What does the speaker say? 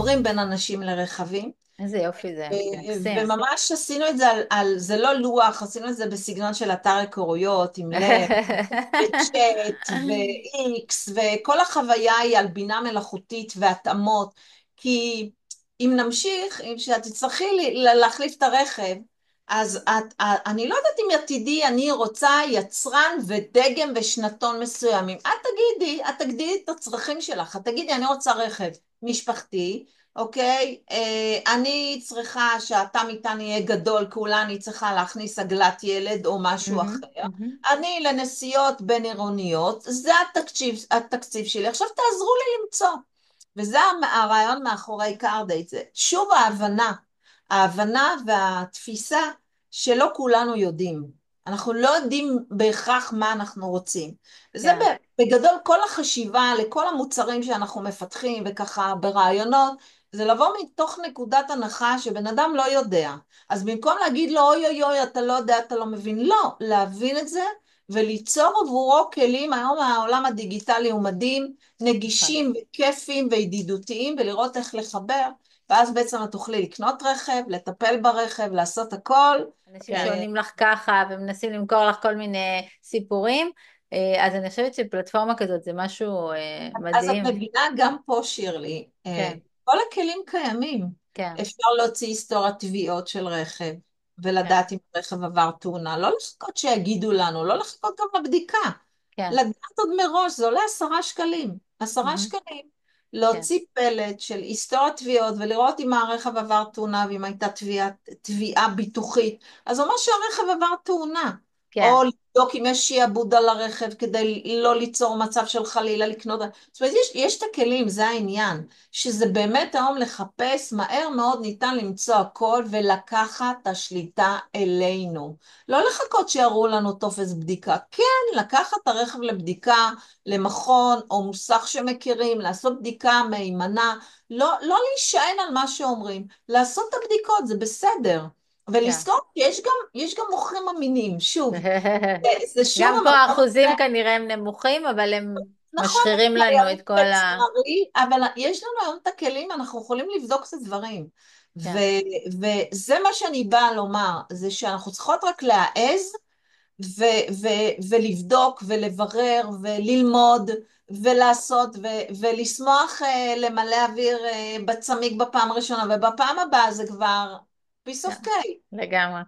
מחברים בין אנשים לרכבים. איזה יופי זה, מקסים. וממש עשינו את זה זה לא לוח, עשינו את זה בסגנון של אתר היכרויות, עם לב, וצ'אט, ו-X, וכל החוויה היא על בינה מלאכותית והתאמות, כי אם נמשיך, אם שאת תצטרכי להחליף את הרכב, אז אני לא יודעת אם עתידי, אני רוצה יצרן ודגם ושנתון מסוימים. את תגדירי את הצרכים שלך, את תגידי, אני רוצה רכב משפחתי, אוקיי? אני צריכה שהתא מטען יהיה גדול, כי אולי אני צריכה להכניס עגלת ילד או משהו מהמם, אחר. מהמם. אני לנסיעות בין עירוניות, זה התקציב שלי. עכשיו תעזרו לי למצוא. וזה הרעיון מאחורי קארדייט, זה שוב ההבנה והתפיסה שלא כולנו יודעים. אנחנו לא יודעים בהכרח מה אנחנו רוצים. וזה כן, בגדול כל החשיבה לכל המוצרים שאנחנו מפתחים וככה ברעיונות, זה לבוא מתוך נקודת הנחה שבן אדם לא יודע. אז במקום להגיד לו אוי אוי אוי אתה לא יודע, אתה לא מבין, לא, להבין את זה וליצור עבורו כלים. היום העולם הדיגיטלי הוא מדהים, נכון. נגישים וכיפים וידידותיים, ולראות איך לחבר, ואז בעצם את תוכלי לקנות רכב, לטפל ברכב, לעשות הכל. אנשים שעונים לך ככה ומנסים למכור לך כל מיני סיפורים, אז אני חושבת שפלטפורמה כזאת זה משהו אז את מדהים. מבינה גם פה, שירלי, כן, כל הכלים קיימים. כן, אפשר להוציא היסטוריית תביעות של רכב, כן, ולדעת אם הרכב עבר תאונה, לא לחכות שיגידו לנו, לא לחכות גם לבדיקה. כן, לדעת עוד מראש, זה עולה 10 שקלים. עשרה מהמם, שקלים. כן, להוציא פלט של היסטוריית תביעות, ולראות אם הרכב עבר תאונה, ואם הייתה תביעה ביטוחית. אז אומר שהרכב עבר תאונה. כן, או לבדוק אם יש שיעבוד על הרכב כדי לא ליצור מצב של חלילה לקנות. זאת אומרת, יש את הכלים, זה העניין. שזה באמת היום לחפש, מהר מאוד ניתן למצוא הכל ולקחת את השליטה אלינו. לא לחכות שיראו לנו טופס בדיקה. כן, לקחת את הרכב לבדיקה, למכון או מוסך שמכירים, לעשות בדיקה מהימנה, לא להישען על מה שאומרים, לעשות את הבדיקות, זה בסדר. כן. ולזכור יש גם מוכרים אמינים, שוב, זה שוב גם פה המקום הזה. האחוזים כנראה הם נמוכים, אבל הם נכון, משחירים לנו היום את כל ה... לצערי, אבל יש לנו היום את הכלים, אנחנו יכולים לבדוק את הדברים. ו, כן, וזה מה שאני באה לומר, זה שאנחנו צריכות רק להעז ו, ו, ולבדוק ולברר וללמוד ולעשות ולשמוח למלא אוויר בצמיג בפעם הראשונה, ובפעם הבאה זה כבר piece כן, of cake. לגמרי.